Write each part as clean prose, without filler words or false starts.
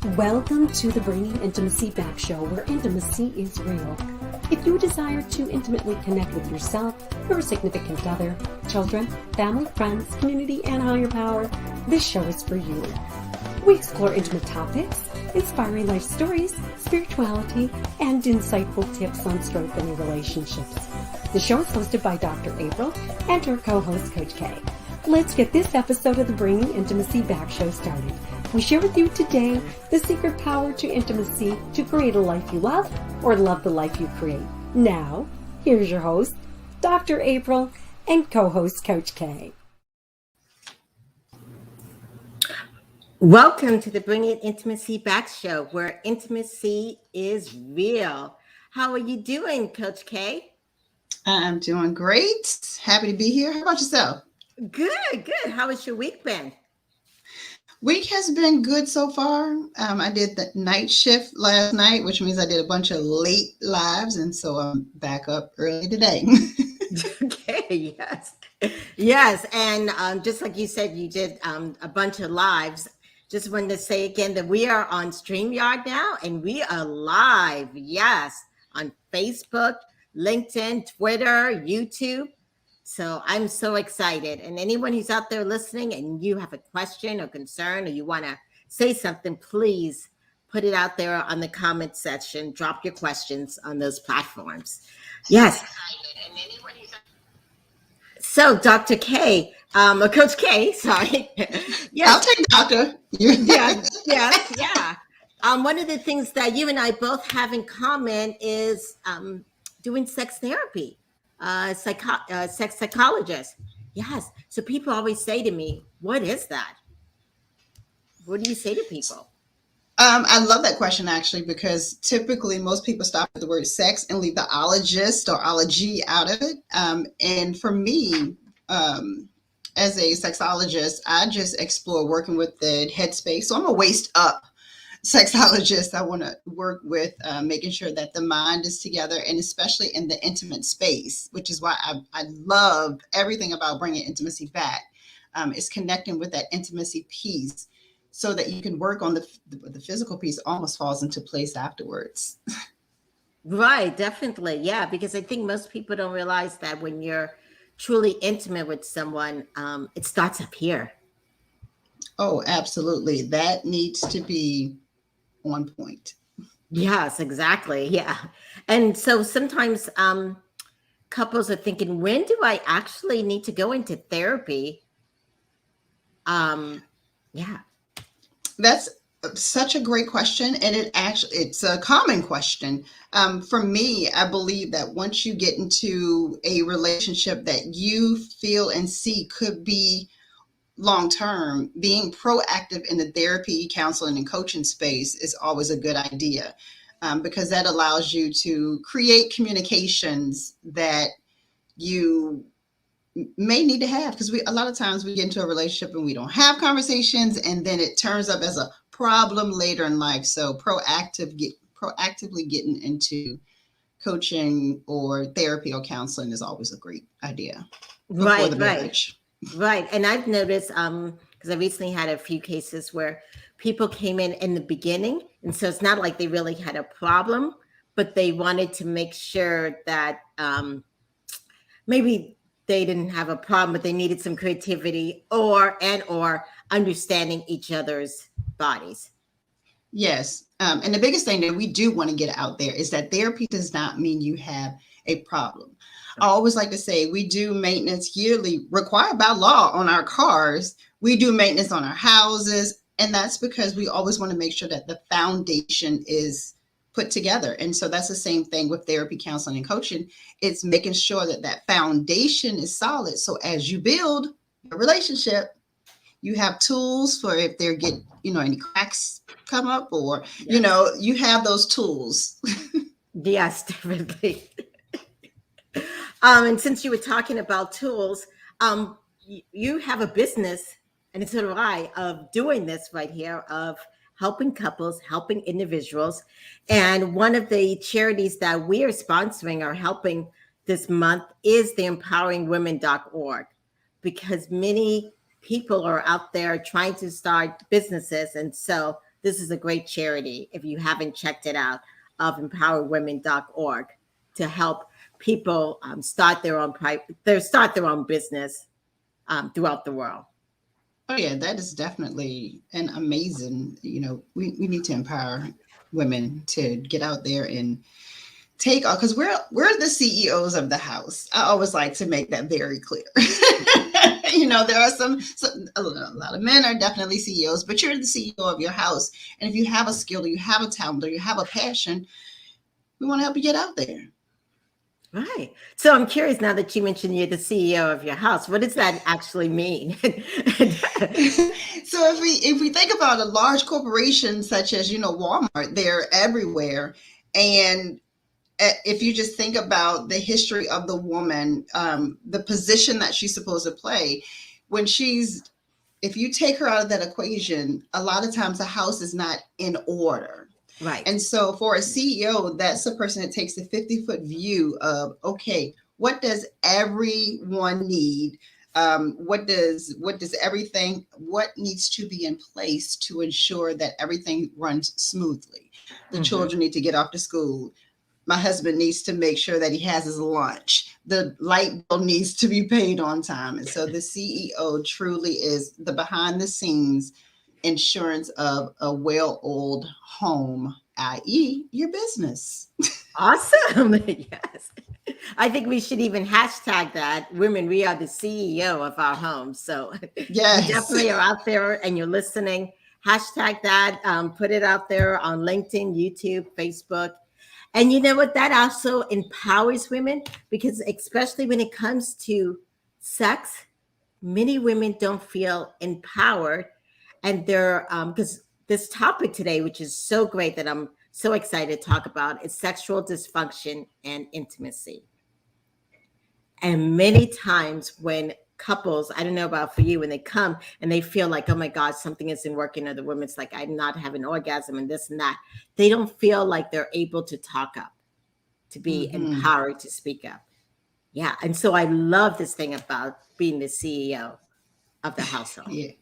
Welcome to the Bringing Intimacy Back show, where intimacy is real. If you desire to intimately connect with yourself, your significant other, children, family, friends, community, and higher power, this show is for you. We explore intimate topics, inspiring life stories, spirituality, and insightful tips on strengthening relationships. The show is hosted by Dr. April and her co-host, Coach K. Let's get this episode of the Bringing Intimacy Back show started. We share with you today the secret power to intimacy to create a life you love or love the life you create. Now, here's your host, Dr. April, and co-host Coach K. Welcome to the Bringing Intimacy Back show, where intimacy is real. How are you doing, Coach K? I'm doing great. Happy to be here. How about yourself? Good. How has your week been? Week has been good so far. I did the night shift last night, which means I did a bunch of late lives, and so I'm back up early today. Okay, yes, and just like you said, you did a bunch of lives. Just wanted to say again that we are on StreamYard now, and we are live, yes, on Facebook, LinkedIn, Twitter, YouTube. So I'm so excited. And anyone who's out there listening and you have a question or concern or you want to say something, please put it out there on the comment section. Drop your questions on those platforms. Yes. So Dr. K, or Coach K, sorry. Yes. I'll take doctor. Yeah. One of the things that you and I both have in common is doing sex therapy. Sex psychologist. Yes. So people always say to me, what is that? What do you say to people? I love that question, actually, because typically most people stop at the word sex and leave the ologist or ology out of it. And for me, as a sexologist, I just explore working with the headspace. So I'm a waist up sexologist. I want to work with making sure that the mind is together, and especially in the intimate space, which is why I love everything about Bringing Intimacy Back. Is connecting with that intimacy piece so that you can work on the physical piece. Almost falls into place afterwards. Right, definitely. Yeah, because I think most people don't realize that when you're truly intimate with someone, it starts up here. Oh, absolutely. That needs to be on point. Yes, exactly. Yeah. And so sometimes couples are thinking, when do I actually need to go into therapy? Yeah. That's such a great question. And it's a common question. For me, I believe that once you get into a relationship that you feel and see could be long-term, being proactive in the therapy, counseling, and coaching space is always a good idea, because that allows you to create communications that you may need to have, because a lot of times we get into a relationship and we don't have conversations, and then it turns up as a problem later in life. So proactively getting into coaching or therapy or counseling is always a great idea before the marriage. Right. And I've noticed, because I recently had a few cases where people came in the beginning. And so it's not like they really had a problem, but they wanted to make sure that maybe they didn't have a problem, but they needed some creativity or understanding each other's bodies. Yes. And the biggest thing that we do want to get out there is that therapy does not mean you have a problem. I always like to say we do maintenance yearly required by law on our cars. We do maintenance on our houses. And that's because we always want to make sure that the foundation is put together. And so that's the same thing with therapy, counseling, and coaching. It's making sure that that foundation is solid. So as you build a relationship, you have tools for if there get, any cracks come up, or, you have those tools. Yes, definitely. And since you were talking about tools, you have a business, and so do I, of doing this right here, of helping couples, helping individuals. And one of the charities that we are sponsoring or helping this month is the empoweringwomen.org, because many people are out there trying to start businesses. And so this is a great charity, if you haven't checked it out, of empowerwomen.org, to help people start their own business throughout the world. Oh yeah, that is definitely an amazing, we need to empower women to get out there and take off, because we're the CEOs of the house. I always like to make that very clear. There are a lot of men are definitely CEOs, but you're the CEO of your house. And if you have a skill, or you have a talent, or you have a passion, we want to help you get out there. Right. So I'm curious, now that you mentioned you're the CEO of your house, what does that actually mean? So if we think about a large corporation such as, Walmart, they're everywhere. And if you just think about the history of the woman, the position that she's supposed to play, if you take her out of that equation, a lot of times the house is not in order. Right. And so for a CEO, that's a person that takes the 50-foot view of, okay, what does everyone need? What needs to be in place to ensure that everything runs smoothly? The children need to get off to school. My husband needs to make sure that he has his lunch. The light bill needs to be paid on time. And so the CEO truly is the behind the scenes insurance of a well-oiled home, i.e. your business. Awesome. Yes. I think we should even hashtag that. Women, we are the CEO of our homes. So yes, you definitely are out there and you're listening. Hashtag that. Put it out there on LinkedIn, YouTube, Facebook. And you know what? That also empowers women, because especially when it comes to sex, many women don't feel empowered. And they're, because this topic today, which is so great that I'm so excited to talk about, is sexual dysfunction and intimacy. And many times when couples, I don't know about for you, when they come and they feel like, oh my God, something isn't working, or the woman's like, I'm not having an orgasm and this and that, they don't feel like they're able to talk up, to be empowered to speak up. Yeah. And so I love this thing about being the CEO of the household. Yeah.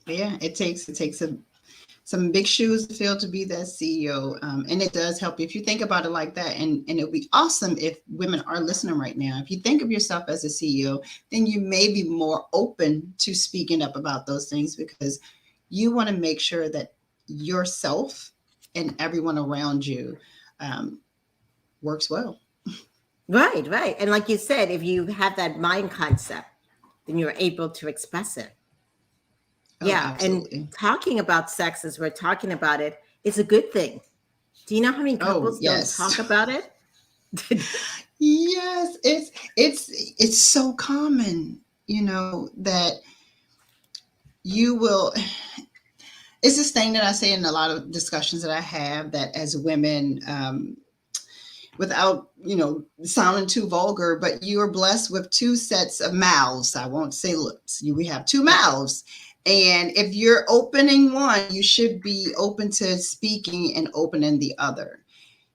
It takes some big shoes to fill to be that CEO. And it does help if you think about it like that. And it would be awesome if women are listening right now. If you think of yourself as a CEO, then you may be more open to speaking up about those things, because you want to make sure that yourself and everyone around you works well. Right. And like you said, if you have that mind concept, then you're able to express it. Yeah. And talking about sex as we're talking about it is a good thing. Do you know how many couples don't talk about it? Yes, it's so common, that you will. It's this thing that I say in a lot of discussions that I have, that as women, without sounding too vulgar, but you are blessed with two sets of mouths. I won't say lips. We have two mouths. And if you're opening one, you should be open to speaking and opening the other.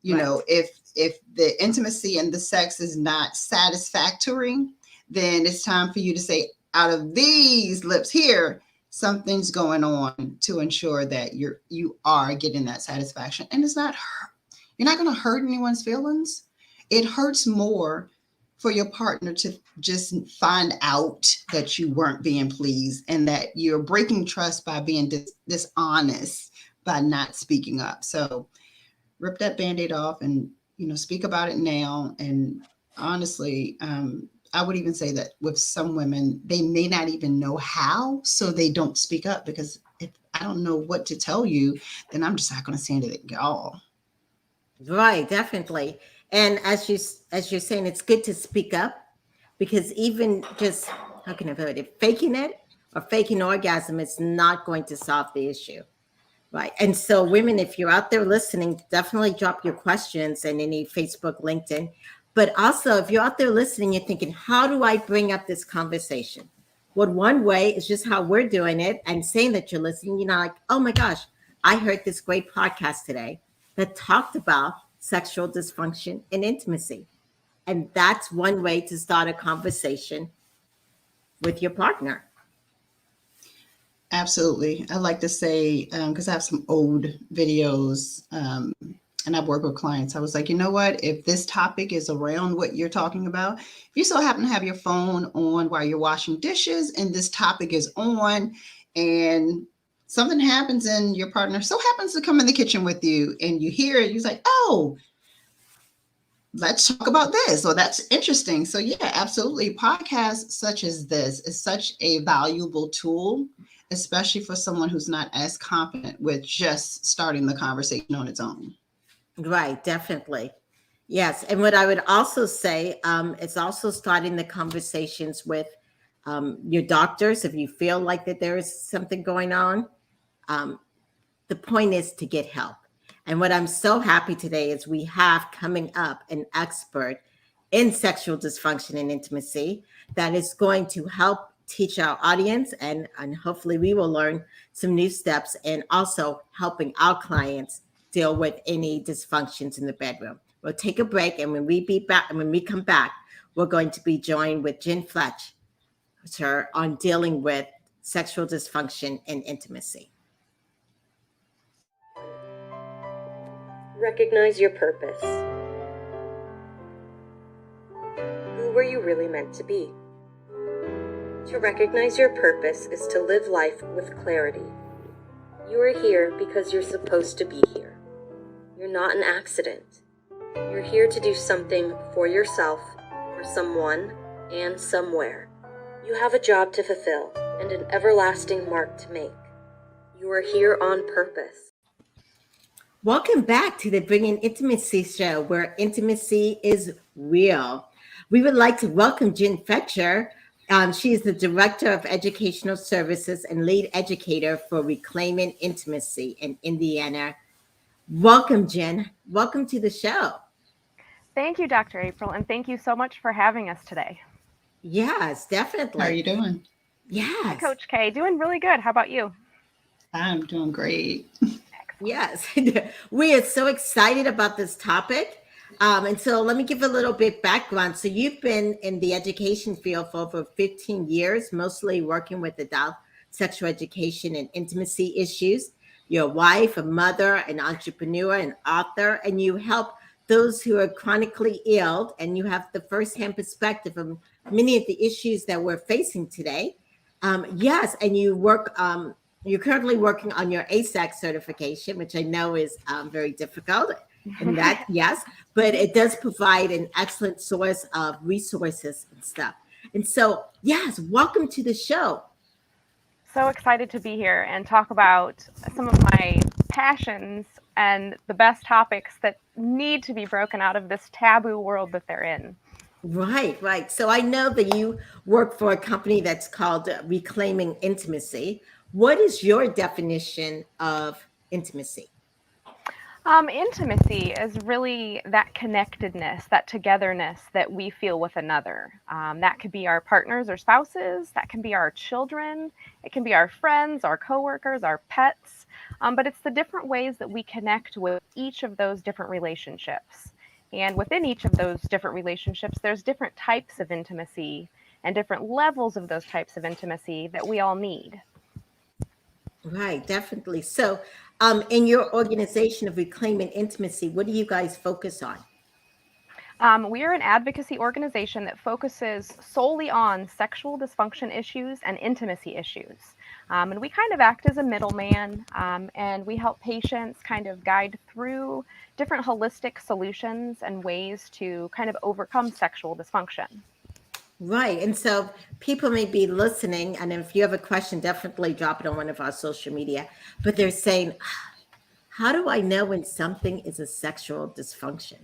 If the intimacy and the sex is not satisfactory, then it's time for you to say, out of these lips here, something's going on, to ensure that you are getting that satisfaction. And it's not, you're not going to hurt anyone's feelings. It hurts more for your partner to just find out that you weren't being pleased, and that you're breaking trust by being dishonest, by not speaking up. So rip that Band-Aid off and, speak about it now. And honestly, I would even say that with some women, they may not even know how, so they don't speak up, because if I don't know what to tell you, then I'm just not going to say anything at all. Right, definitely. And as you're saying, it's good to speak up, because even just, how can I put it, faking it or faking orgasm is not going to solve the issue. Right. And so women, if you're out there listening, definitely drop your questions in any Facebook, LinkedIn. But also, if you're out there listening, you're thinking, how do I bring up this conversation? Well, one way is just how we're doing it, and saying that you're listening, like, oh my gosh, I heard this great podcast today that talked about sexual dysfunction and intimacy. And that's one way to start a conversation with your partner. Absolutely. I like to say, because I have some old videos, and I've worked with clients. I was like, you know what? If this topic is around what you're talking about, if you so happen to have your phone on while you're washing dishes and this topic is on, and something happens and your partner so happens to come in the kitchen with you and you hear it, you're like, oh, let's talk about this. So that's interesting. So yeah, absolutely. Podcasts such as this is such a valuable tool, especially for someone who's not as confident with just starting the conversation on its own. Right, definitely. Yes. And what I would also say, it's also starting the conversations with your doctors if you feel like that there is something going on. Um, the point is to get help. And what I'm so happy today is we have coming up an expert in sexual dysfunction and intimacy that is going to help teach our audience, and hopefully we will learn some new steps, and also helping our clients deal with any dysfunctions in the bedroom. We'll take a break, and when we come back, we're going to be joined with Jen Fecher on dealing with sexual dysfunction and intimacy. Recognize your purpose. Who were you really meant to be? To recognize your purpose is to live life with clarity. You are here because you're supposed to be here. You're not an accident. You're here to do something for yourself, for someone, and somewhere. You have a job to fulfill and an everlasting mark to make. You are here on purpose. Welcome back to the Bringing Intimacy show, where intimacy is real. We would like to welcome Jen Fecher. She is the Director of Educational Services and Lead Educator for Reclaiming Intimacy in Indiana. Welcome, Jen. Welcome to the show. Thank you, Dr. April, and thank you so much for having us today. Yes, definitely. How are you doing? Yes. Coach K, doing really good. How about you? I'm doing great. Yes. We are so excited about this topic. And so let me give a little bit background. So you've been in the education field for over 15 years, mostly working with adult sexual education and intimacy issues. You're a wife, a mother, an entrepreneur, an author, and you help those who are chronically ill, and you have the firsthand perspective of many of the issues that we're facing today. Yes, and you're currently working on your ASAC certification, which I know is very difficult. And that, yes, but it does provide an excellent source of resources and stuff. And so, yes, welcome to the show. So excited to be here and talk about some of my passions and the best topics that need to be broken out of this taboo world that they're in. Right, right. So I know that you work for a company that's called Reclaiming Intimacy. What is your definition of intimacy? Intimacy is really that connectedness, that togetherness that we feel with another. That could be our partners or spouses, that can be our children, it can be our friends, our coworkers, our pets, but it's the different ways that we connect with each of those different relationships. And within each of those different relationships, there's different types of intimacy and different levels of those types of intimacy that we all need. Right, definitely. So, in your organization of Reclaiming Intimacy, what do you guys focus on? We are an advocacy organization that focuses solely on sexual dysfunction issues and intimacy issues. And we kind of act as a middleman, and we help patients kind of guide through different holistic solutions and ways to kind of overcome sexual dysfunction. Right. And so people may be listening, and if you have a question, definitely drop it on one of our social media. But they're saying, how do I know when something is a sexual dysfunction?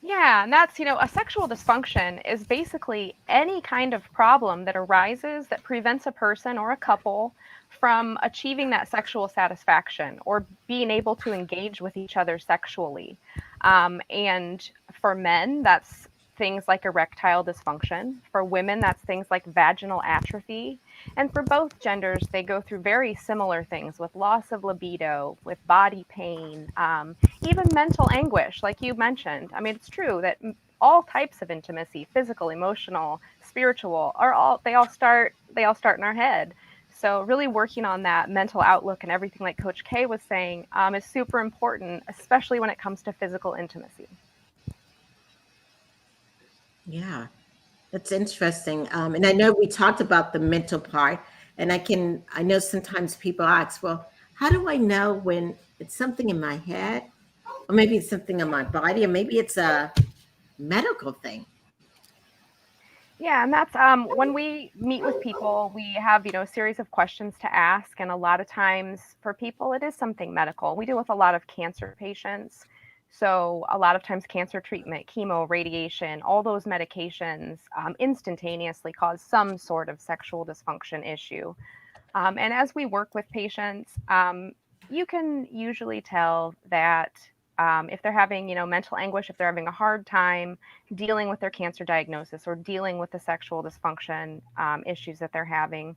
Yeah, and that's, a sexual dysfunction is basically any kind of problem that arises that prevents a person or a couple from achieving that sexual satisfaction or being able to engage with each other sexually. And for men, that's things like erectile dysfunction. For women, that's things like vaginal atrophy. And for both genders, they go through very similar things with loss of libido, with body pain, even mental anguish, like you mentioned. I mean, it's true that all types of intimacy, physical, emotional, spiritual, they all start in our head. So really working on that mental outlook and everything like Coach K was saying is super important, especially when it comes to physical intimacy. Yeah, that's interesting. And I know we talked about the mental part, and I know sometimes people ask, well, how do I know when it's something in my head, or maybe it's something in my body, or maybe it's a medical thing? Yeah, and that's when we meet with people, we have, a series of questions to ask. And a lot of times for people, it is something medical. We deal with a lot of cancer patients. So a lot of times cancer treatment, chemo, radiation, all those medications instantaneously cause some sort of sexual dysfunction issue. And as we work with patients, you can usually tell that if they're having, mental anguish, if they're having a hard time dealing with their cancer diagnosis or dealing with the sexual dysfunction issues that they're having.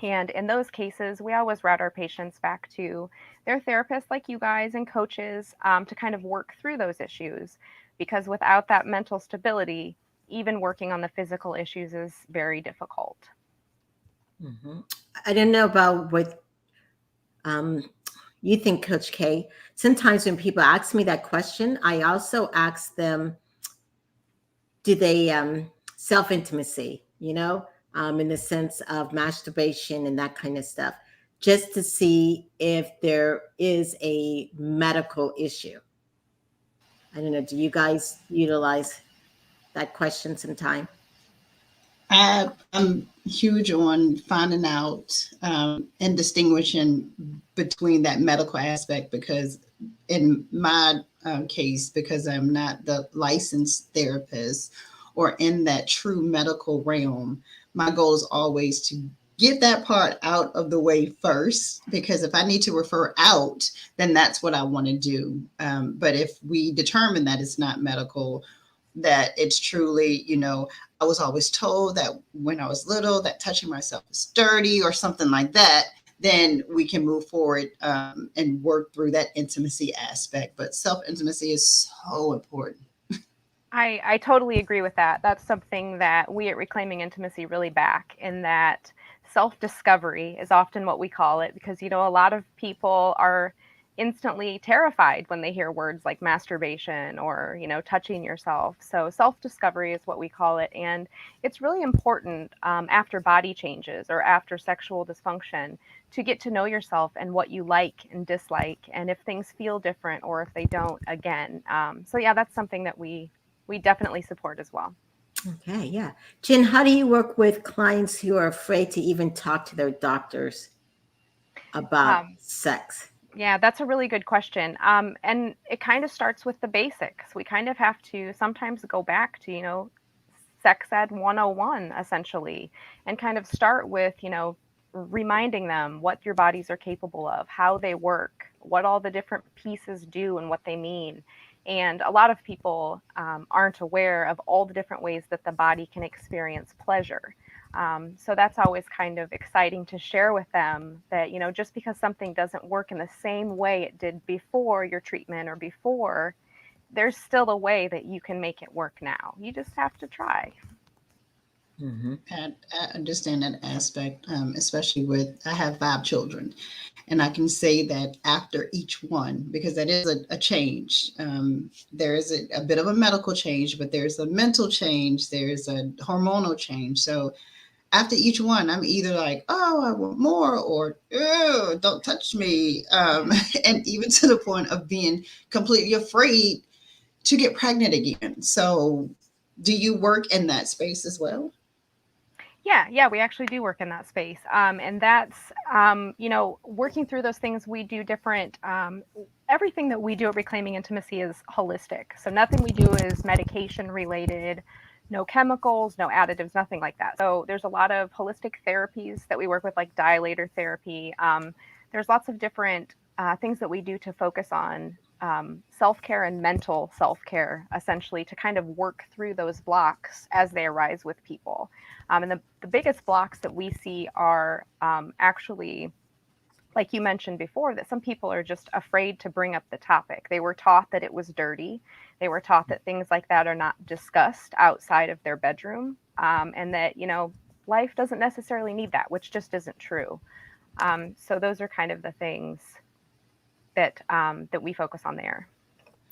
And in those cases, we always route our patients back to their therapists, like you guys, and coaches to kind of work through those issues. Because without that mental stability, even working on the physical issues is very difficult. Hmm. I don't know about what um, you think, Coach K. Sometimes when people ask me that question, I also ask them, do they self intimacy, in the sense of masturbation and that kind of stuff, just to see if there is a medical issue. I don't know. Do you guys utilize that question sometime? I'm huge on finding out and distinguishing between that medical aspect because, in my case, because I'm not the licensed therapist or in that true medical realm, my goal is always to get that part out of the way first. Because if I need to refer out, then that's what I want to do. But if we determine that it's not medical, that it's truly, I was always told that when I was little that touching myself is dirty or something like that, then we can move forward and work through that intimacy aspect. But self-intimacy is so important. I totally agree with that. That's something that we at Reclaiming Intimacy really back in that self-discovery is often what we call it because, a lot of people are instantly terrified when they hear words like masturbation or, touching yourself. So self-discovery is what we call it. And it's really important after body changes or after sexual dysfunction to get to know yourself and what you like and dislike and if things feel different or if they don't again. So yeah, that's something that we definitely support as well. Okay, yeah. Jen, how do you work with clients who are afraid to even talk to their doctors about Um, sex? yeah, that's a really good question. And it kind of starts with the basics. We kind of have to sometimes go back to, sex ed 101 essentially, and kind of start with, reminding them what your bodies are capable of, how they work, what all the different pieces do and what they mean. And a lot of people aren't aware of all the different ways that the body can experience pleasure. So that's always kind of exciting to share with them that, just because something doesn't work in the same way it did before your treatment or before, there's still a way that you can make it work now. You just have to try. Mm-hmm. I understand that aspect, especially with I have 5 children, and I can say that after each one, because that is a change. There is a bit of a medical change, but there's a mental change, there's a hormonal change. So after each one, I'm either like, oh, I want more, or ew, don't touch me, and even to the point of being completely afraid to get pregnant again. So, do you work in that space as well? Yeah, we actually do work in that space. And that's, working through those things, we do different, everything that we do at Reclaiming Intimacy is holistic. So nothing we do is medication related, no chemicals, no additives, nothing like that. So there's a lot of holistic therapies that we work with, like dilator therapy. There's lots of different things that we do to focus on self care and mental self care, essentially, to kind of work through those blocks as they arise with people. And the biggest blocks that we see are actually, like you mentioned before, that some people are just afraid to bring up the topic. They were taught that it was dirty. They were taught that things like that are not discussed outside of their bedroom. And that, life doesn't necessarily need that, which just isn't true. So those are kind of the things that that we focus on there.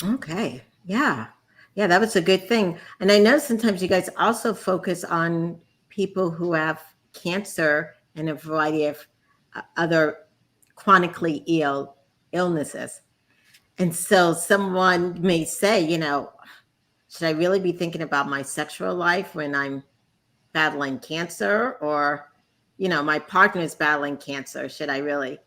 Okay. Yeah. Yeah, that was a good thing. And I know sometimes you guys also focus on people who have cancer and a variety of other chronically ill illnesses. And so someone may say, should I really be thinking about my sexual life when I'm battling cancer, or, my partner is battling cancer? Should I really,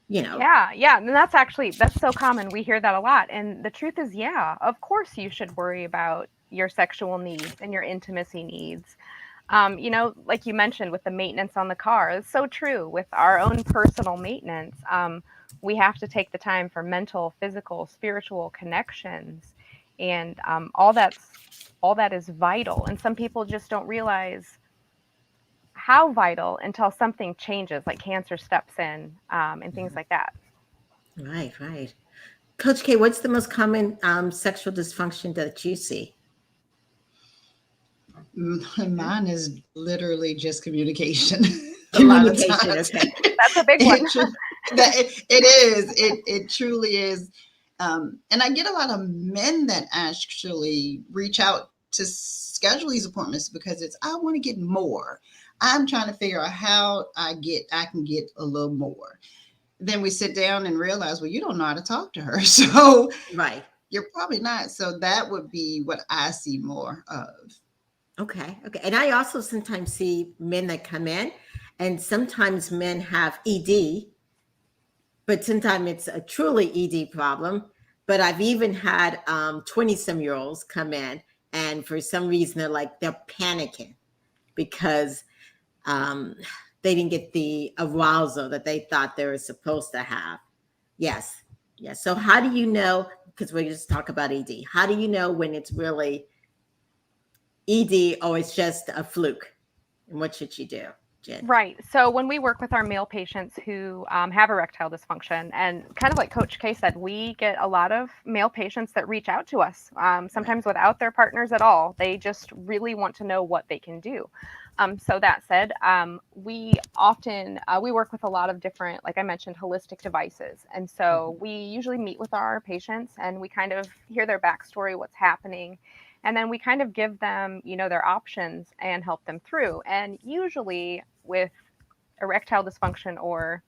you know? Yeah, and that's so common. We hear that a lot. And the truth is, yeah, of course you should worry about your sexual needs and your intimacy needs. Like you mentioned with the maintenance on the car, it's so true with our own personal maintenance. We have to take the time for mental, physical, spiritual connections, and all that is vital. And some people just don't realize how vital until something changes, like cancer steps in, and things like that. Right, right. Coach K, what's the most common sexual dysfunction that you see? Mine is literally just communication. A lot of Communication, times, okay. That's a big one. it is. It truly is. And I get a lot of men that actually reach out to schedule these appointments because I want to get more. I'm trying to figure out how I can get a little more. Then we sit down and realize, well, you don't know how to talk to her, so Right. you're probably not. So that would be what I see more of. Okay. Okay. And I also sometimes see men that come in, and sometimes men have ED, but sometimes it's a truly ED problem. But I've even had 20-some-year-olds come in, and for some reason they're panicking because um, they didn't get the arousal that they thought they were supposed to have. Yes. Yes. So how do you know, because we just talk about ED, how do you know when it's really ED or it's just a fluke? And what should you do, Jen? Right. So when we work with our male patients who have erectile dysfunction, and kind of like Coach K said, we get a lot of male patients that reach out to us, sometimes without their partners at all. They just really want to know what they can do. So that said, we often we work with a lot of different, like I mentioned, holistic devices. And so we usually meet with our patients and we kind of hear their backstory, what's happening. And then we kind of give them, their options and help them through. And usually with erectile dysfunction or,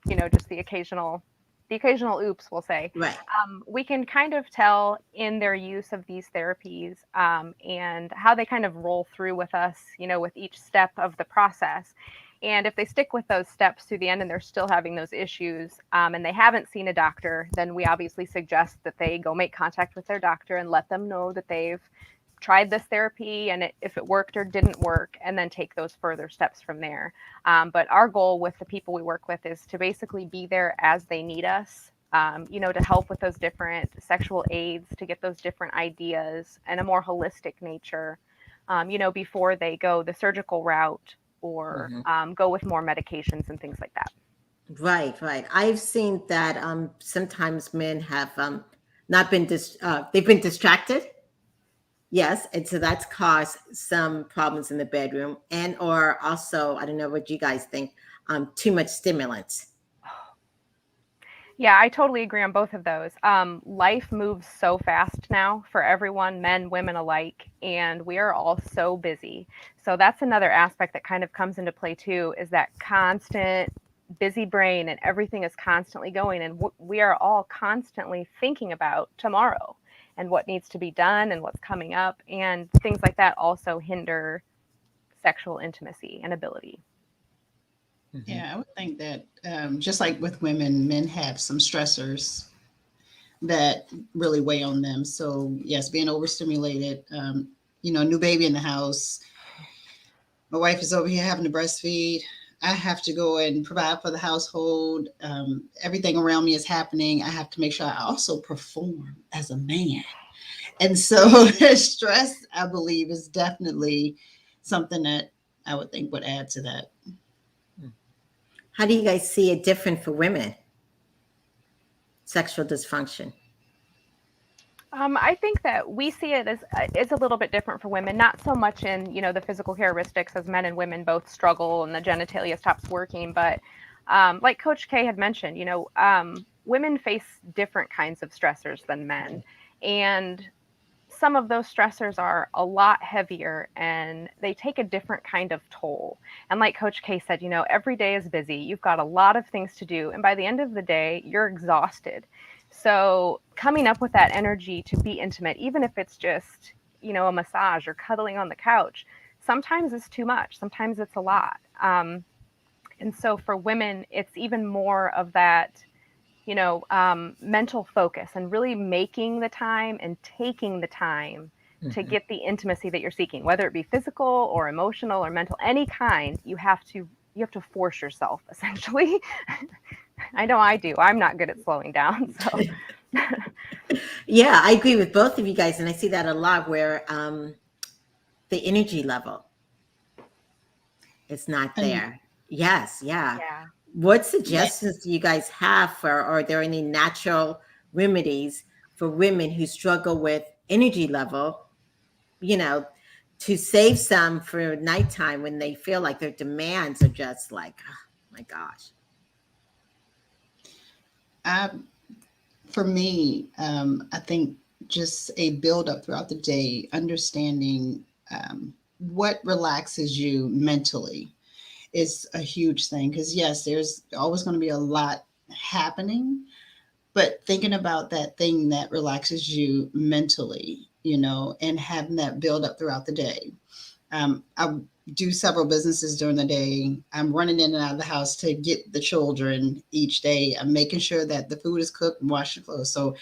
just the occasional oops, we'll say, Right. we can kind of tell in their use of these therapies and how they kind of roll through with us, with each step of the process. And if they stick with those steps to the end and they're still having those issues and they haven't seen a doctor, then we obviously suggest that they go make contact with their doctor and let them know that they've tried this therapy and if it worked or didn't work, and then take those further steps from there. But our goal with the people we work with is to basically be there as they need us, to help with those different sexual aids, to get those different ideas and a more holistic nature, before they go the surgical route or go with more medications and things like that. Right, right. I've seen that sometimes men have not been they've been distracted. Yes, and so that's caused some problems in the bedroom, and or also, I don't know what you guys think, too much stimulants. Yeah, I totally agree on both of those. Life moves so fast now for everyone, men, women alike, and we are all so busy. So that's another aspect that kind of comes into play too, is that constant busy brain and everything is constantly going. And we are all constantly thinking about tomorrow and what needs to be done and what's coming up. And things like that also hinder sexual intimacy and ability. Yeah, I would think that just like with women, men have some stressors that really weigh on them. So yes, being overstimulated, new baby in the house. My wife is over here having to breastfeed. I have to go and provide for the household. Everything around me is happening. I have to make sure I also perform as a man. And so stress, I believe, is definitely something that I would think would add to that. How do you guys see it different for women? Sexual dysfunction. I think that we see it as it's a little bit different for women, not so much in the physical characteristics as men and women both struggle and the genitalia stops working, but like Coach K had mentioned, women face different kinds of stressors than men, and some of those stressors are a lot heavier and they take a different kind of toll. And like Coach K said, every day is busy. You've got a lot of things to do. And by the end of the day, you're exhausted. So coming up with that energy to be intimate, even if it's just, a massage or cuddling on the couch, sometimes it's too much. Sometimes it's a lot. And so for women, it's even more of that mental focus and really making the time and taking the time to get the intimacy that you're seeking, whether it be physical or emotional or mental, any kind. You have to force yourself, essentially. I know I do. I'm not good at slowing down. So Yeah, I agree with both of you guys, and I see that a lot where the energy level is not there. Yes, yeah. yeah. What suggestions do you guys have for, or are there any natural remedies for women who struggle with energy level, to save some for nighttime when they feel like their demands are just like, oh my gosh. For me, I think just a build up throughout the day, understanding what relaxes you mentally is a huge thing. Because, yes, there's always going to be a lot happening, but thinking about that thing that relaxes you mentally, and having that build up throughout the day. I do several businesses during the day. I'm running in and out of the house to get the children each day. I'm making sure that the food is cooked and washed and clothes. So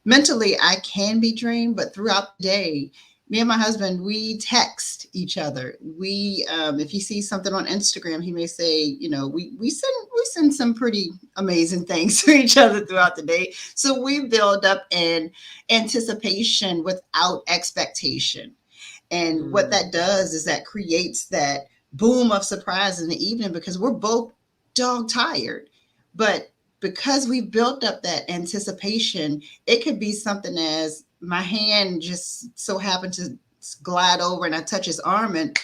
mentally, I can be drained, but throughout the day, me and my husband, we text each other. We, if he sees something on Instagram, he may say, we send some pretty amazing things to each other throughout the day. So we build up an anticipation without expectation. And what that does is that creates that boom of surprise in the evening because we're both dog tired. But because we built up that anticipation, it could be something as my hand just so happened to glide over and I touch his arm and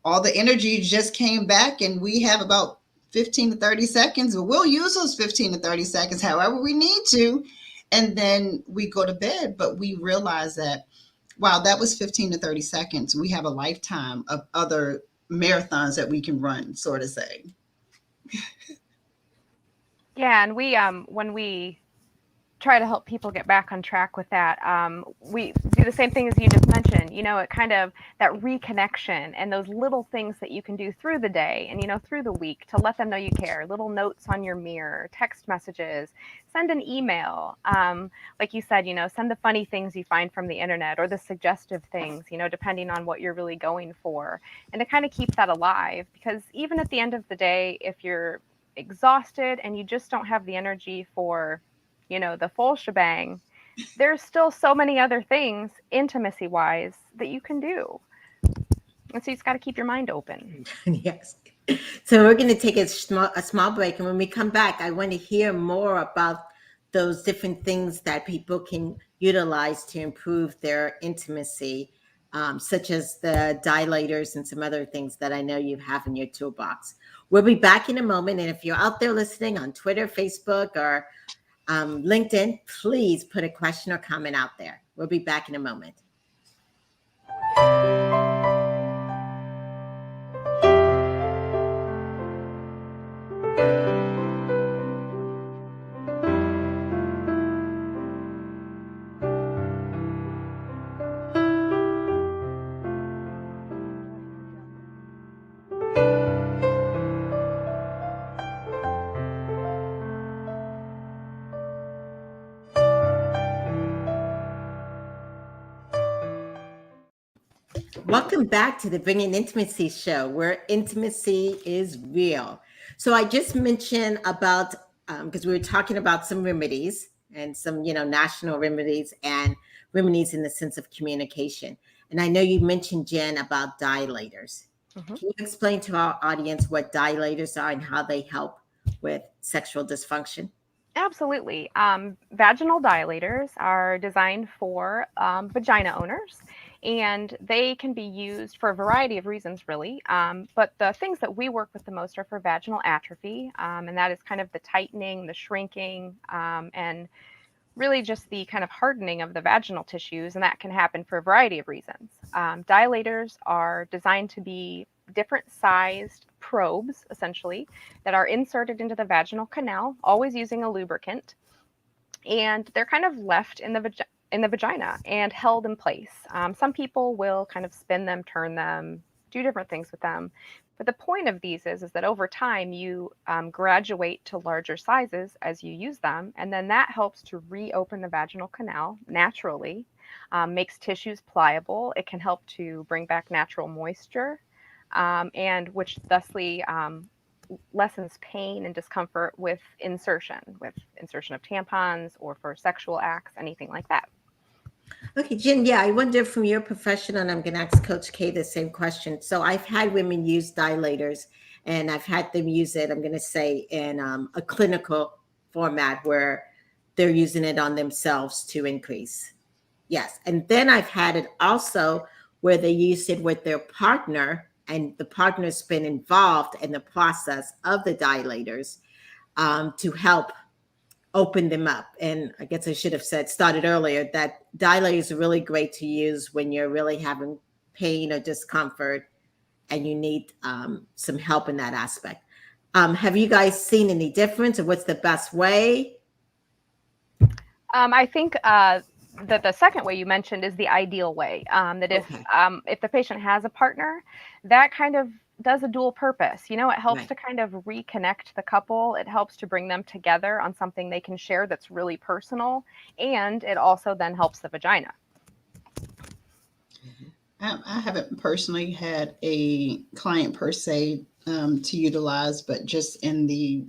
all the energy just came back and we have about 15 to 30 seconds. We'll use those 15 to 30 seconds however we need to. And then we go to bed, but we realize that wow, that was 15 to 30 seconds. We have a lifetime of other marathons that we can run, sort of say. Yeah, and we when we try to help people get back on track with that, we do the same thing as you just mentioned. It kind of that reconnection and those little things that you can do through the day and through the week to let them know you care. Little notes on your mirror, text messages, send an email. Like you said, send the funny things you find from the internet or the suggestive things, depending on what you're really going for, and to kind of keep that alive. Because even at the end of the day, if you're exhausted and you just don't have the energy for the full shebang, there's still so many other things intimacy wise that you can do. And so you just got to keep your mind open. Yes. So we're going to take a small break. And when we come back, I want to hear more about those different things that people can utilize to improve their intimacy, such as the dilators and some other things that I know you have in your toolbox. We'll be back in a moment. And if you're out there listening on Twitter, Facebook, or LinkedIn, please put a question or comment out there. We'll be back in a moment. Welcome back to the Bringing Intimacy show, where intimacy is real. So I just mentioned about, because we were talking about some remedies and some, national remedies and remedies in the sense of communication. And I know you mentioned, Jen, about dilators. Mm-hmm. Can you explain to our audience what dilators are and how they help with sexual dysfunction? Absolutely. Vaginal dilators are designed for vagina owners, and they can be used for a variety of reasons, really. But the things that we work with the most are for vaginal atrophy, and that is kind of the tightening, the shrinking, and really just the kind of hardening of the vaginal tissues, and that can happen for a variety of reasons. Dilators are designed to be different sized probes, essentially, that are inserted into the vaginal canal, always using a lubricant, and they're kind of left in the vagina and held in place. Some people will kind of spin them, turn them, do different things with them. But the point of these is that over time you graduate to larger sizes as you use them, and then that helps to reopen the vaginal canal naturally, makes tissues pliable. It can help to bring back natural moisture, and which thusly lessens pain and discomfort with insertion of tampons or for sexual acts, anything like that. Okay, Jen, yeah, I wonder from your profession, and I'm going to ask Coach K the same question. So I've had women use dilators, and I've had them use it, I'm going to say, in a clinical format where they're using it on themselves to increase. Yes. And then I've had it also where they use it with their partner, and the partner's been involved in the process of the dilators to help open them up. And I guess I should have said, started earlier, that dilators are really great to use when you're really having pain or discomfort and you need some help in that aspect. Have you guys seen any difference, or what's the best way? I think that the second way you mentioned is the ideal way. That Okay. If the patient has a partner, that kind of does a dual purpose. You know, it helps Right. to kind of reconnect the couple. It helps to bring them together on something they can share that's really personal, and it also then helps the vagina. I haven't personally had a client per se to utilize, but just in the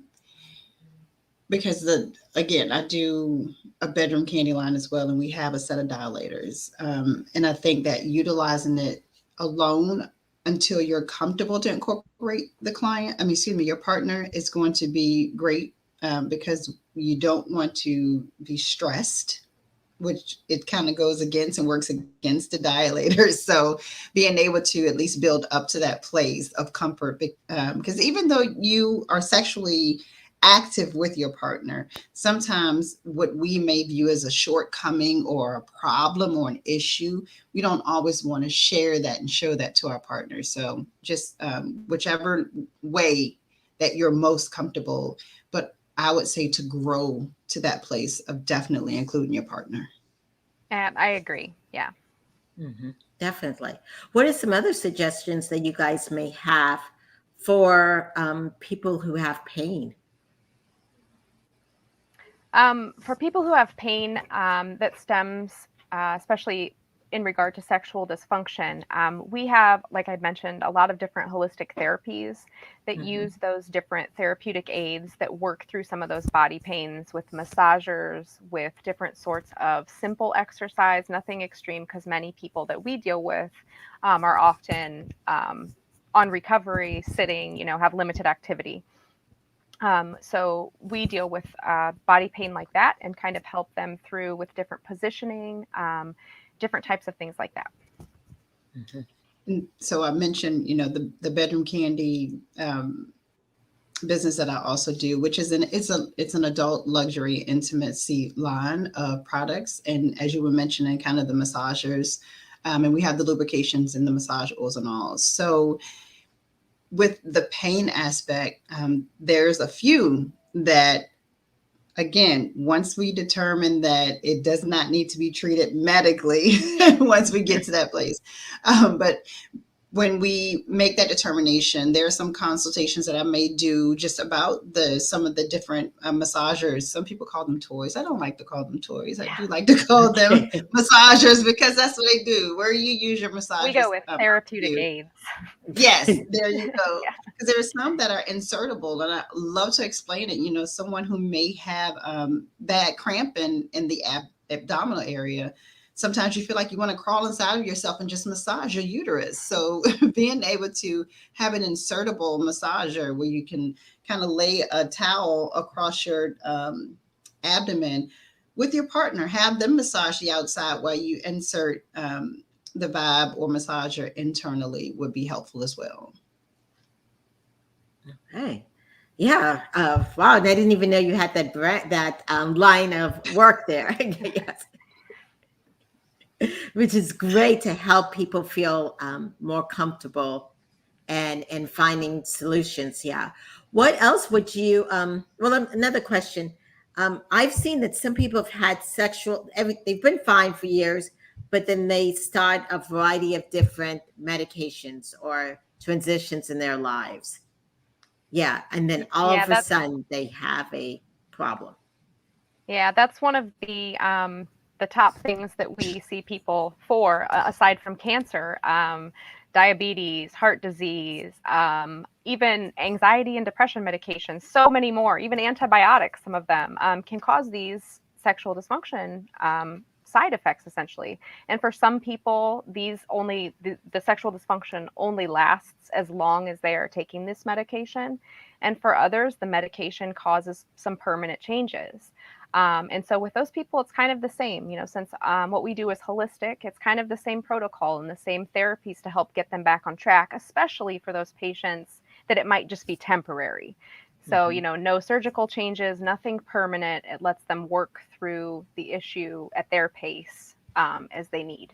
because the again I do a bedroom candy line as well, and we have a set of dilators, and I think that utilizing it alone until you're comfortable to incorporate the client, I mean, excuse me, your partner, is going to be great, because you don't want to be stressed, which it kind of goes against and works against the dilator. So being able to at least build up to that place of comfort, because even though you are sexually active with your partner, sometimes what we may view as a shortcoming or a problem or an issue, we don't always want to share that and show that to our partner. So just whichever way that you're most comfortable, but I would say to grow to that place of definitely including your partner. And I agree. Yeah. Mhm. Definitely. What are some other suggestions that you guys may have for people who have pain? For people who have pain that stems, especially in regard to sexual dysfunction, we have, like I mentioned, a lot of different holistic therapies that Mhm. use those different therapeutic aids that work through some of those body pains with massagers, with different sorts of simple exercise, nothing extreme, because many people that we deal with are often on recovery, sitting, have limited activity. So we deal with body pain like that and kind of help them through with different positioning, different types of things like that. Mhm. And so I mentioned, the bedroom candy business that I also do, which is it's an adult luxury intimacy line of products. And as you were mentioning, kind of the massagers, and we have the lubrications and the massage oils and all. So with the pain aspect, there's a few that, again, once we determine that it does not need to be treated medically, once we get to that place, but when we make that determination, there are some consultations that I may do just about the some of the different massagers. Some people call them toys. I don't like to call them toys. I Yeah. do like to call them Okay. massagers because that's what they do. Where you use your We go massagers with up to therapeutic you. aids. Yes, there you go. Yeah. Because there are some that are insertable, and I love to explain it. Someone who may have bad cramping in the abdominal area. Sometimes you feel like you want to crawl inside of yourself and just massage your uterus. So being able to have an insertable massager where you can kind of lay a towel across your abdomen with your partner. Have them massage the outside while you insert the vibe or massager internally would be helpful as well. Hey, yeah. Wow, I didn't even know you had that line of work there. Yes, which is great to help people feel more comfortable and finding solutions. Yeah. What else would you? Another question. I've seen that some people have had they've been fine for years, but then they start a variety of different medications or transitions in their lives. Yeah, and then all Yeah, of a that's sudden they have a problem. Yeah, that's one of the top things that we see people for, aside from cancer, diabetes, heart disease, even anxiety and depression medications, so many more, even antibiotics, some of them can cause these sexual dysfunction side effects essentially. And for some people, the sexual dysfunction only lasts as long as they are taking this medication. And for others, the medication causes some permanent changes. And so with those people, it's kind of the same, since what we do is holistic, it's kind of the same protocol and the same therapies to help get them back on track, especially for those patients that it might just be temporary. So, Mhm. no surgical changes, nothing permanent. It lets them work through the issue at their pace as they need.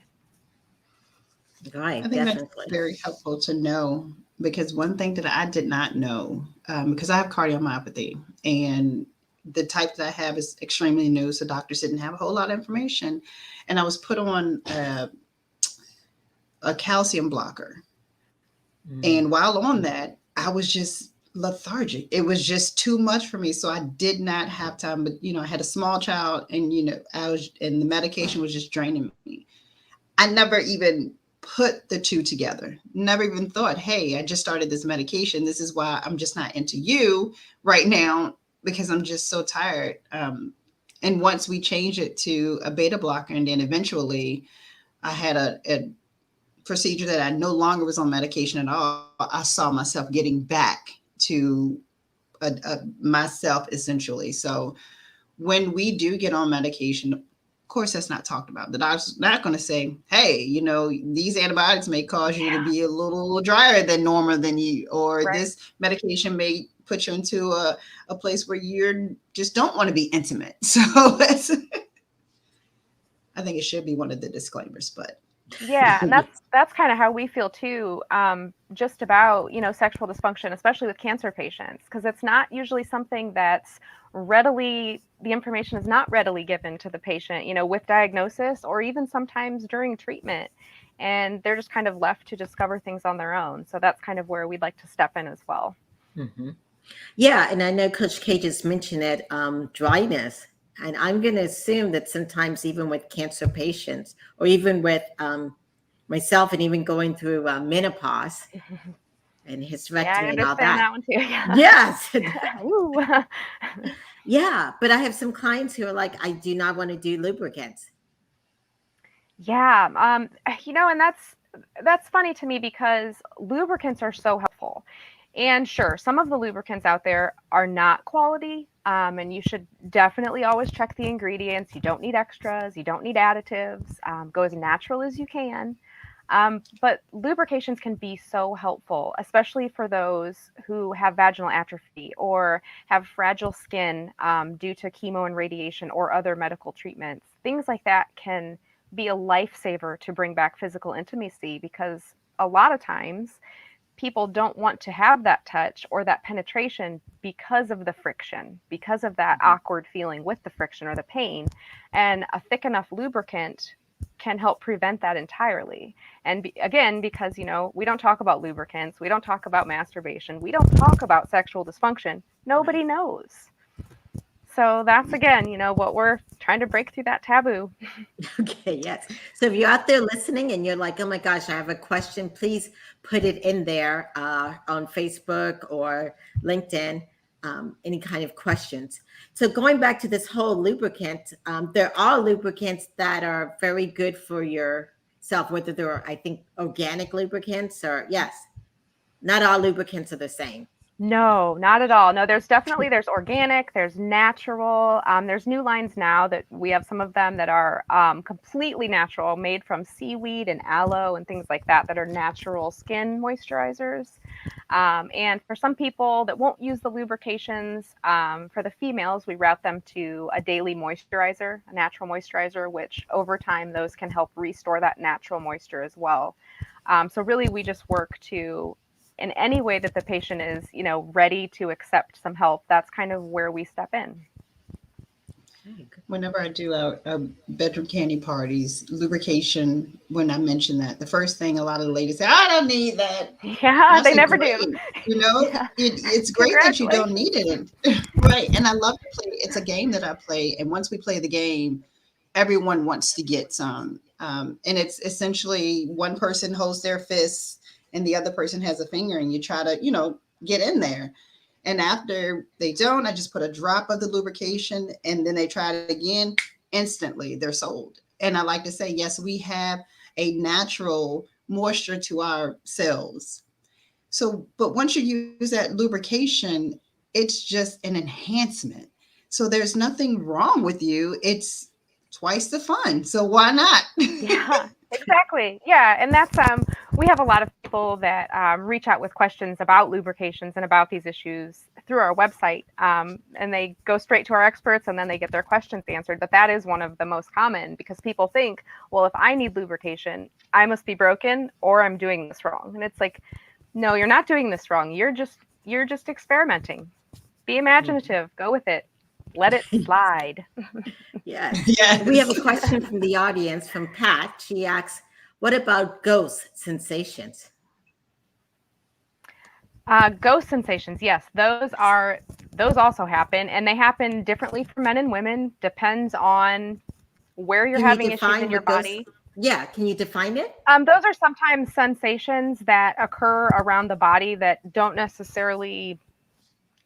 I Right, think that's definitely. very helpful to know because one thing that I did not know, because I have cardiomyopathy and the type that I have is extremely new, so doctors didn't have a whole lot of information. And I was put on a calcium blocker. Mm. And while on that, I was just lethargic. It was just too much for me. So I did not have time. But, I had a small child and, and the medication was just draining me. I never even put the two together. Never even thought, hey, I just started this medication. This is why I'm just not into you right now because I'm just so tired. And once we changed it to a beta blocker, and then eventually I had a procedure that I no longer was on medication at all, I saw myself getting back to myself essentially. So when we do get on medication, of course, that's not talked about. The doctor's not going to say, hey, these antibiotics may cause you to Yeah, be a little drier than normal than you, or right. this medication may put you into a place where you just don't want to be intimate. So I think it should be one of the disclaimers, but Yeah, and Yeah. that's kind of how we feel too, just about, sexual dysfunction, especially with cancer patients, because it's not usually something that's the information is not readily given to the patient, with diagnosis or even sometimes during treatment. And they're just kind of left to discover things on their own. So that's kind of where we'd like to step in as well. Mhm. Yeah, and I know Coach K just mentioned it, dryness. And I'm going to assume that sometimes, even with cancer patients, or even with myself, and even going through menopause and Yeah, I hysterectomy and all understand that. that one too. Yeah. Yes. Ooh. Yeah. But I have some clients who are like, I do not want to do lubricants. Yeah, and that's funny to me because lubricants are so helpful. And sure, some of the lubricants out there are not quality, and you should definitely always check the ingredients. You don't need extras, you don't need additives. Go as natural as you can. But lubrications can be so helpful, especially for those who have vaginal atrophy or have fragile skin due to chemo and radiation or other medical treatments. Things like that can be a lifesaver to bring back physical intimacy because a lot of times people don't want to have that touch or that penetration because of the friction, because of that Mhm. awkward feeling with the friction or the pain. And a thick enough lubricant can help prevent that entirely. And again, because, we don't talk about lubricants, we don't talk about masturbation, we don't talk about sexual dysfunction, Right. nobody knows. So that's again, what we're trying to break through that taboo. Okay, yes. So if you're out there listening and you're like, oh my gosh, I have a question, please put it in there on Facebook or LinkedIn, any kind of questions. So going back to this whole lubricant, there are lubricants that are very good for yourself, whether they're, I think, organic lubricants or, yes, not all lubricants are the same. No, not at all. No, there's organic, there's natural, there's new lines now that we have some of them that are completely natural, made from seaweed and aloe and things like that, that are natural skin moisturizers. And for some people that won't use the lubrications, for the females, we route them to a daily moisturizer, a natural moisturizer, which over time those can help restore that natural moisture as well. So really, we just work to, in any way that the patient is, ready to accept some help, that's kind of where we step in. Whenever I do our bedroom candy parties, lubrication, when I mention that, the first thing a lot of the ladies say, I don't need that. Yeah, I they say, never great. do. Yeah. It's great that you don't need it. Right. And I love to play. It's a game that I play. And once we play the game, everyone wants to get some. And it's essentially one person holds their fists and the other person has a finger, and you try to, get in there. And after they don't, I just put a drop of the lubrication, and then they try it again. Instantly, they're sold. And I like to say, yes, we have a natural moisture to our cells. So, but once you use that lubrication, it's just an enhancement. So there's nothing wrong with you. It's twice the fun. So why not? Yeah, exactly. Yeah, and that's we have a lot of people that reach out with questions about lubrications and about these issues through our website, and they go straight to our experts and then they get their questions answered. But that is one of the most common, because people think, well, if I need lubrication, I must be broken or I'm doing this wrong. And it's like, no, you're not doing this wrong. You're just experimenting. Be imaginative. Go with it. Let it slide. Yes. Yes. We have a question from the audience from Pat. She asks, what about ghost sensations? Ghost sensations, yes, those also happen, and they happen differently for men and women. Depends on where you're having issues in your body. Yeah, can you define it? Those are sometimes sensations that occur around the body that don't necessarily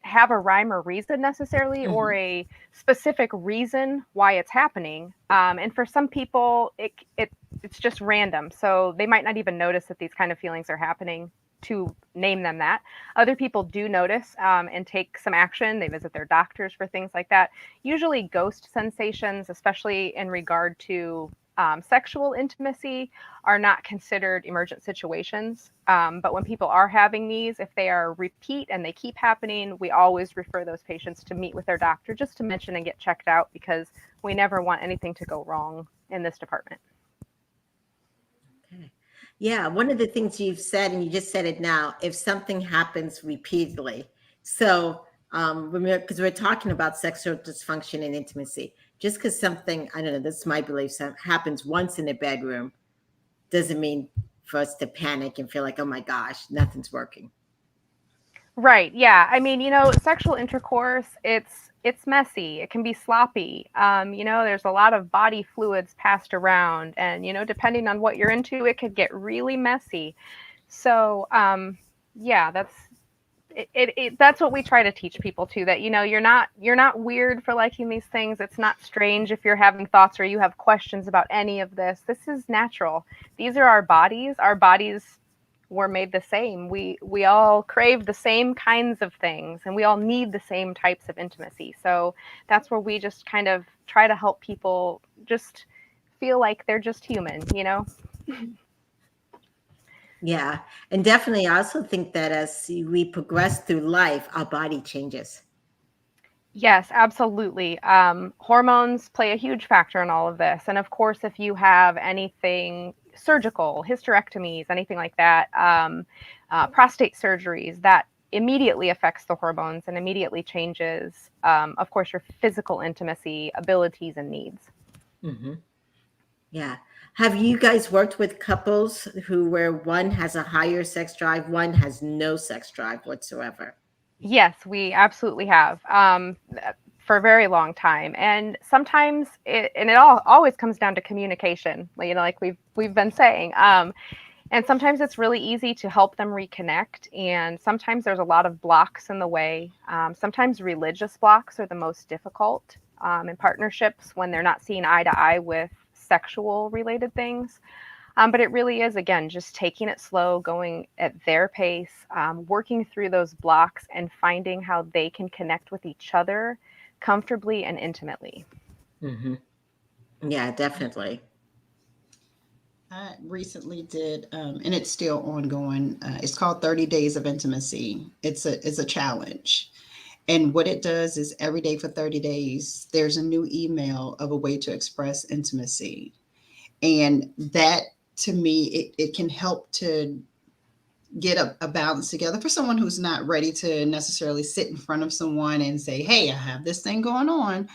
have a rhyme or reason necessarily, or a specific reason why it's happening. And for some people, it's just random. So they might not even notice that these kind of feelings are happening to name them that. Other people do notice and take some action. They visit their doctors for things like that. Usually ghost sensations, especially in regard to sexual intimacy, are not considered emergent situations. But when people are having these, if they are repeat and they keep happening, we always refer those patients to meet with their doctor just to mention and get checked out, because we never want anything to go wrong in this department. Okay. Yeah, one of the things you've said, and you just said it now, if something happens repeatedly. So because we're talking about sexual dysfunction and intimacy, just because something, I don't know, this is my belief, happens once in the bedroom doesn't mean for us to panic and feel like, oh my gosh, nothing's working. Right. Yeah. I mean, sexual intercourse, it's messy. It can be sloppy. There's a lot of body fluids passed around, and, depending on what you're into, it could get really messy. So, yeah, that's what we try to teach people too, that, you're not weird for liking these things. It's not strange if you're having thoughts or you have questions about any of this. This is natural. These are our bodies. Our bodies were made the same. We all crave the same kinds of things, and we all need the same types of intimacy. So that's where we just kind of try to help people just feel like they're just human, Yeah. And definitely, I also think that as we progress through life, our body changes. Yes, absolutely. Hormones play a huge factor in all of this. And of course, if you have anything surgical, hysterectomies, anything like that, prostate surgeries, that immediately affects the hormones and immediately changes, of course, your physical intimacy, abilities, and needs. Mm-hmm. Yeah. Have you guys worked with couples where one has a higher sex drive, one has no sex drive whatsoever? Yes, we absolutely have, for a very long time. And sometimes it always comes down to communication, like we've been saying. And sometimes it's really easy to help them reconnect. And sometimes there's a lot of blocks in the way. Sometimes religious blocks are the most difficult in partnerships when they're not seeing eye to eye with sexual related things. But it really is, again, just taking it slow, going at their pace, working through those blocks and finding how they can connect with each other comfortably and intimately. Hmm. Yeah, definitely. I recently did, and it's still ongoing. It's called 30 Days of Intimacy. It's a challenge. And what it does is every day for 30 days, there's a new email of a way to express intimacy. And that to me, it can help to get a balance together for someone who's not ready to necessarily sit in front of someone and say, hey, I have this thing going on.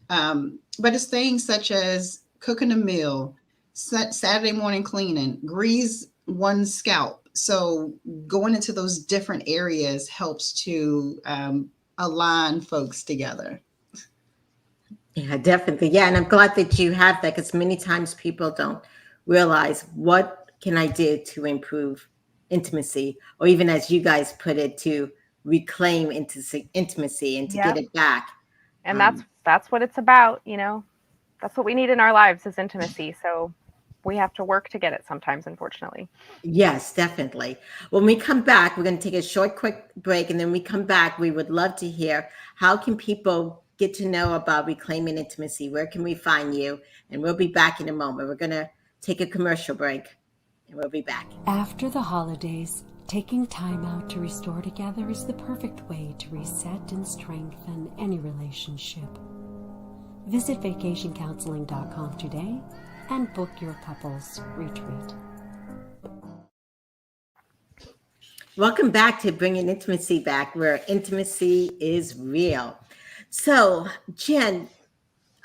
But it's things such as cooking a meal, Saturday morning cleaning, grease one's scalp. So going into those different areas helps to align folks together. Yeah, definitely. Yeah, and I'm glad that you have that because many times people don't realize what can I do to improve intimacy, or even as you guys put it, to reclaim intimacy and to get Yep. it back. And Um, that's what it's about, you know. That's what we need in our lives is intimacy. So we have to work to get it sometimes, unfortunately. Yes, definitely. When we come back, we're going to take a short, quick break, and then we come back. We would love to hear how can people get to know about reclaiming intimacy? Where can we find you? And we'll be back in a moment. We're going to take a commercial break, and we'll be back. After the holidays, taking time out to restore together is the perfect way to reset and strengthen any relationship. Visit vacationcounseling.com today and book your couples retreat. Welcome back to Bringing Intimacy Back, where intimacy is real. So, Jen,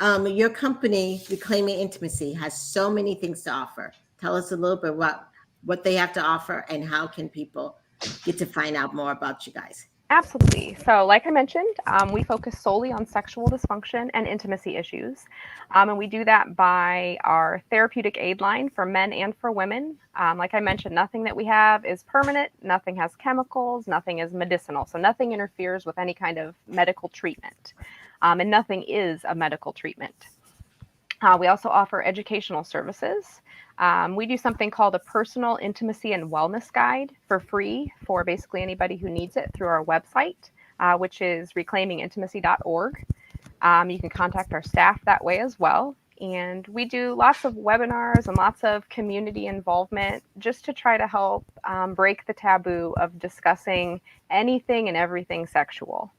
your company, Reclaiming Intimacy, has so many things to offer. Tell us a little bit about what they have to offer and how can people get to find out more about you guys. Absolutely. So, like I mentioned, we focus solely on sexual dysfunction and intimacy issues. And we do that by our therapeutic aid line for men and for women. Like I mentioned, nothing that we have is permanent, nothing has chemicals, nothing is medicinal. So, nothing interferes with any kind of medical treatment. And nothing is a medical treatment. We also offer educational services. We do something called a personal intimacy and wellness guide for free for basically anybody who needs it through our website, which is reclaimingintimacy.org. You can contact our staff that way as well. And we do lots of webinars and lots of community involvement just to try to help break the taboo of discussing anything and everything sexual.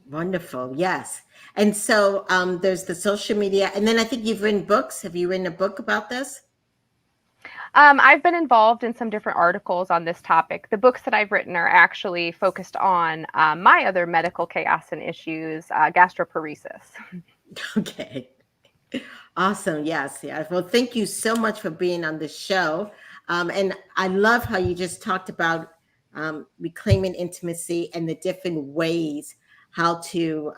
Wonderful. Yes. And so there's the social media. And then I think you've written books. Have you written a book about this? I've been involved in some different articles on this topic. The books that I've written are actually focused on my other medical chaos and issues, gastroparesis. Okay. Awesome. Yes. Yes. Well, thank you so much for being on the show. And I love how you just talked about reclaiming intimacy and the different ways how to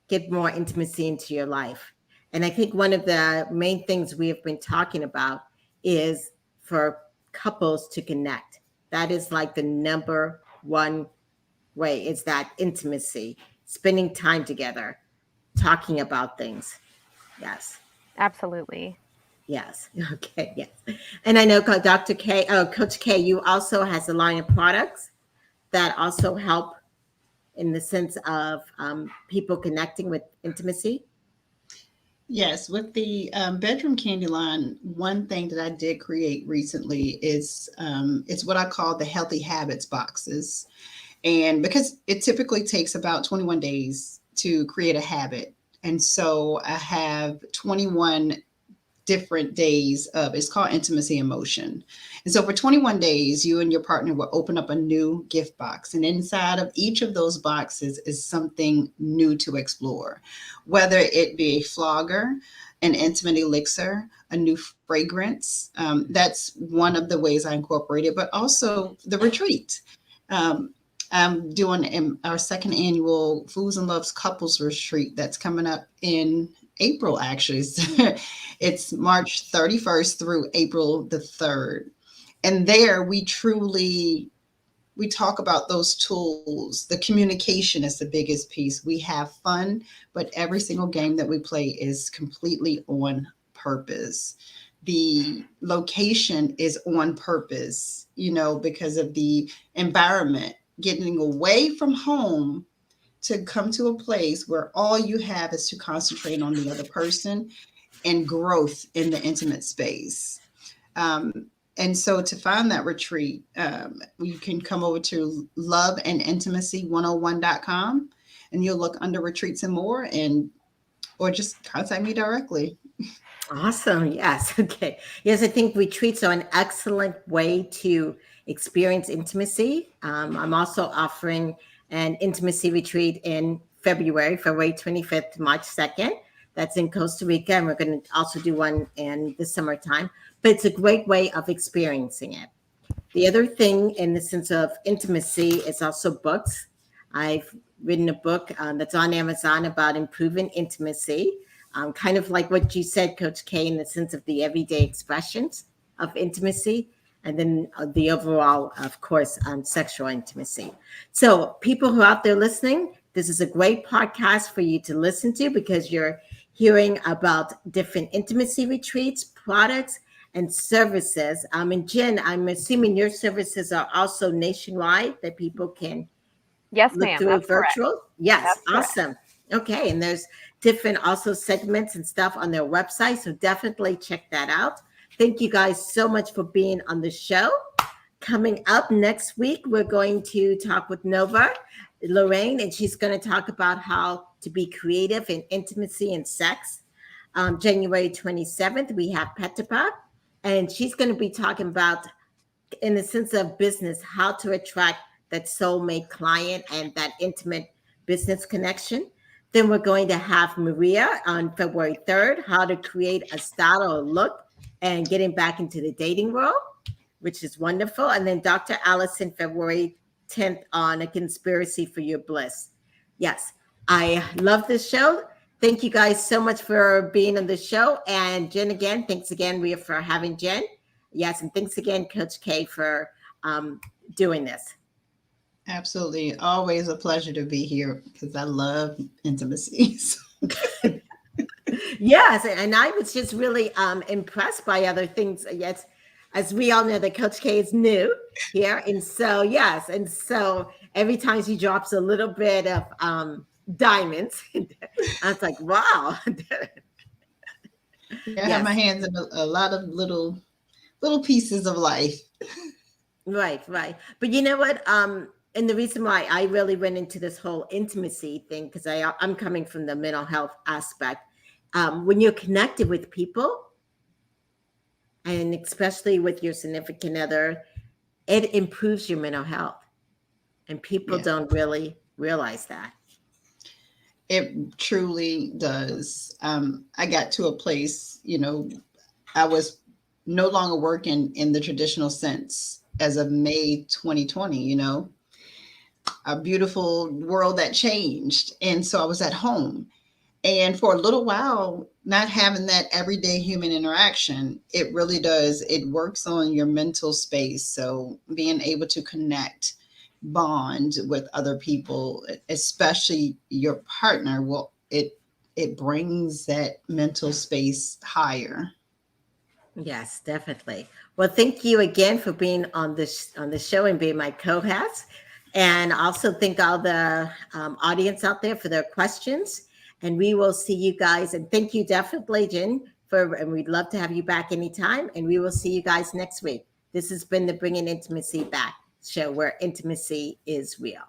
get more intimacy into your life. And I think one of the main things we have been talking about is for couples to connect. That is like the number one way, is that intimacy, spending time together, talking about things. Yes. Absolutely. Yes. Okay. Yes. And I know Dr. K, Coach K, you also has a line of products that also help in the sense of people connecting with intimacy. Yes, with the bedroom candy line, one thing that I did create recently is it's what I call the healthy habits boxes. And because it typically takes about 21 days to create a habit. And so I have 21 different days of it's called intimacy in motion. And so for 21 days, you and your partner will open up a new gift box. And inside of each of those boxes is something new to explore, whether it be a flogger, an intimate elixir, a new fragrance. That's one of the ways I incorporate it, but also the retreat. I'm doing our second annual Foods and Loves Couples Retreat that's coming up in April, actually. It's March 31st through April the 3rd. And there we talk about those tools. The communication is the biggest piece. We have fun, but every single game that we play is completely on purpose. The location is on purpose, because of the environment, getting away from home to come to a place where all you have is to concentrate on the other person and growth in the intimate space. And so to find that retreat, you can come over to loveandintimacy101.com and you'll look under retreats and more, or just contact me directly. Awesome. Yes. Okay. Yes, I think retreats are an excellent way to experience intimacy. I'm also offering an intimacy retreat in February 25th to March 2nd. That's in Costa Rica. And we're going to also do one in the summertime. But it's a great way of experiencing it. The other thing in the sense of intimacy is also books. I've written a book that's on Amazon about improving intimacy. Kind of like what you said, Coach K, in the sense of the everyday expressions of intimacy, and then the overall, of course, sexual intimacy. So people who are out there listening, this is a great podcast for you to listen to because you're hearing about different intimacy retreats, products, and services. And Jen, I'm assuming your services are also nationwide that people can Yes, look ma'am. through That's virtual? correct. Yes, That's correct. awesome. Okay, and there's different also segments and stuff on their website, so definitely check that out. Thank you guys so much for being on the show. Coming up next week, we're going to talk with Nova Lorraine, and she's going to talk about how to be creative in intimacy and sex. January 27th, we have Petra, and she's going to be talking about, in the sense of business, how to attract that soulmate client and that intimate business connection. Then we're going to have Maria on February 3rd, how to create a style or a look and getting back into the dating world, which is wonderful. And then Dr. Allison, February 10th, on a conspiracy for your bliss. Yes, I love this show. Thank you guys so much for being on the show. And Jen, again, thanks again, Ria, for having Jen. Yes, and thanks again, Coach K, for doing this. Absolutely. Always a pleasure to be here because I love intimacy. Yes, and I was just really impressed by other things. Yes, as we all know, that Coach K is new here. And so, yes, and so every time she drops a little bit of diamonds, I was like, wow. Yeah, I have my hands in a lot of little pieces of life. Right. But you know what? And the reason why I really went into this whole intimacy thing, because I'm coming from the mental health aspect. When you're connected with people, and especially with your significant other, it improves your mental health. And people don't really realize that. It truly does. I got to a place, I was no longer working in the traditional sense as of May 2020, a beautiful world that changed. And so I was at home. And for a little while, not having that everyday human interaction, it really does. It works on your mental space. So being able to connect, bond with other people, especially your partner, it brings that mental space higher. Yes, definitely. Well, thank you again for being on the show and being my co-host. And also thank all the audience out there for their questions. And we will see you guys. And thank you definitely, Jen, and we'd love to have you back anytime. And we will see you guys next week. This has been the Bringing Intimacy Back show, where intimacy is real.